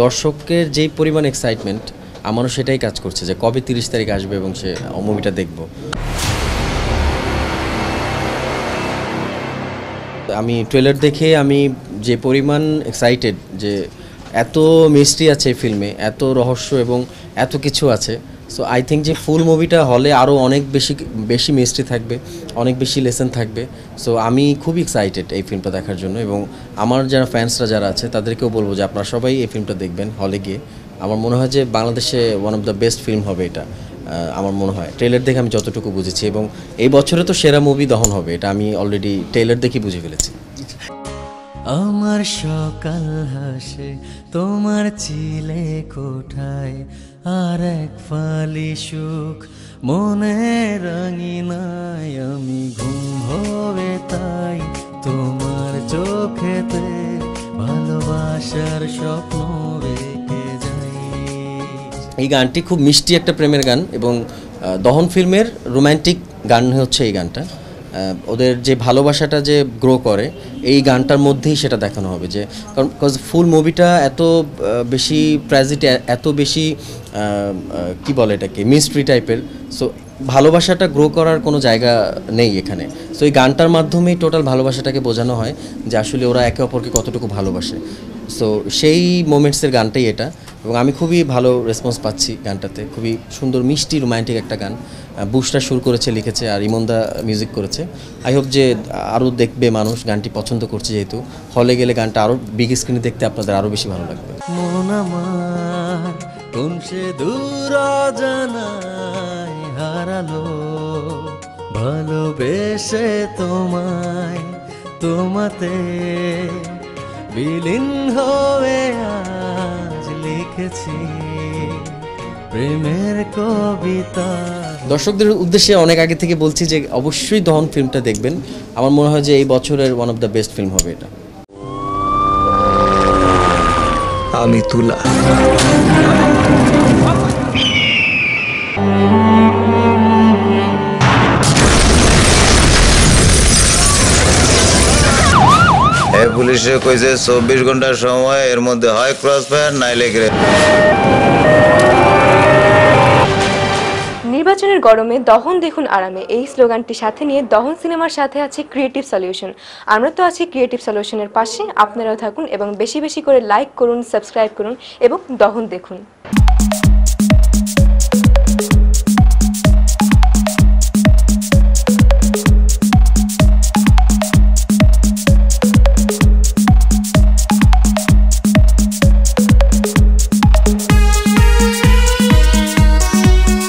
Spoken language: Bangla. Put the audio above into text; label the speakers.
Speaker 1: দর্শকের যেই পরিমাণ এক্সাইটমেন্ট আমারও সেটাই কাজ করছে যে কবে 30 তারিখ আসবে এবং সে মুভিটা দেখব। আমি ট্রেলার দেখে আমি যে পরিমাণ এক্সাইটেড যে এত মিস্ট্রি আছে ফিল্মে, এত রহস্য এবং এত কিছু আছে। সো আই থিঙ্ক যে ফুল মুভিটা হলে আরও অনেক বেশি মিস্ট্রি থাকবে, অনেক বেশি লেসন থাকবে। সো আমি খুবই এক্সাইটেড এই ফিল্মটা দেখার জন্য এবং আমার যারা ফ্যান্সরা যারা আছে তাদেরকেও বলবো যে আপনারা সবাই এই ফিল্মটা দেখবেন হলে গিয়ে। আমার মনে হয় যে বাংলাদেশে one of the best film হবে এটা। আমার মনে হয় ট্রেলার দেখে আমি যতটুকু বুঝেছি, এবং এই বছরে তো সেরা মুভি দহন হবে, এটা আমি অলরেডি ট্রেলার দেখে বুঝে ফেলেছি।
Speaker 2: আমার সকাল হাসে তোমার চিলে কোঠায়, আর এক ফালি সুখ মনে রঙিনায়, আমি ঘুম হবে তাই তোমার চোখেতে ভালোবাসার স্বপ্ন রেখে যাই।
Speaker 1: এই গানটি খুব মিষ্টি একটা প্রেমের গান এবং দহন ফিল্মের রোম্যান্টিক গান হচ্ছে এই গানটা। ওদের যে ভালোবাসাটা যে গ্রো করে এই গানটার মধ্যেই সেটা দেখানো হবে, যে কারণ বিকজ ফুল মুভিটা এত বেশি ট্র্যাজেডি, এত বেশি কি বলে এটাকে মিস্ট্রি টাইপের। সো ভালোবাসাটা গ্রো করার কোনো জায়গা নেই এখানে। সো এই গানটার মাধ্যমেই টোটাল ভালোবাসাটাকে বোঝানো হয় যে আসলে ওরা একে অপরকে কতটুকু ভালোবাসে। সো সেই মোমেন্টসের গানটাই এটা, এবং আমি খুবই ভালো রেসপন্স পাচ্ছি গানটাতে। খুবই সুন্দর মিষ্টি রোম্যান্টিক একটা গান। বুশরা সুর করেছে, লিখেছে, আর ইমনদা মিউজিক করেছে। আই হোপ যে আরও দেখবে মানুষ, গানটি পছন্দ করছে যেহেতু। হলে গেলে গানটা আরও বিগ স্ক্রিনে দেখতে আপনাদের আরও বেশি ভালো লাগবে।
Speaker 2: মন আমার কোন সে দূর জানায় হারালো, ভালোবেসে তোমায় তোমাতে বিলীন হয়ে আজ লিখেছি প্রেমের কবিতা।
Speaker 1: দর্শকদের উদ্দেশ্যে অনেক আগে থেকে বলছি যে অবশ্যই দহন ফিল্মটা দেখবেন। আমার মনে হয় যে এই বছরের one of the best film হবে এটা।
Speaker 3: আমি তুলা।
Speaker 4: পুলিশে কইছে 24 ঘন্টার সময়, এর মধ্যে হয় ক্রস ফায়ার নাইলে
Speaker 5: নির্বাচনের গরমে দহন দেখুন আরামে, এই স্লোগানটি সাথে নিয়ে দহন সিনেমার সাথে আছে ক্রিয়েটিভ সলিউশন। আমরা তো আছি ক্রিয়েটিভ সলিউশনের পাশে, আপনারাও থাকুন এবং বেশি বেশি করে লাইক করুন, সাবস্ক্রাইব করুন এবং দহন দেখুন।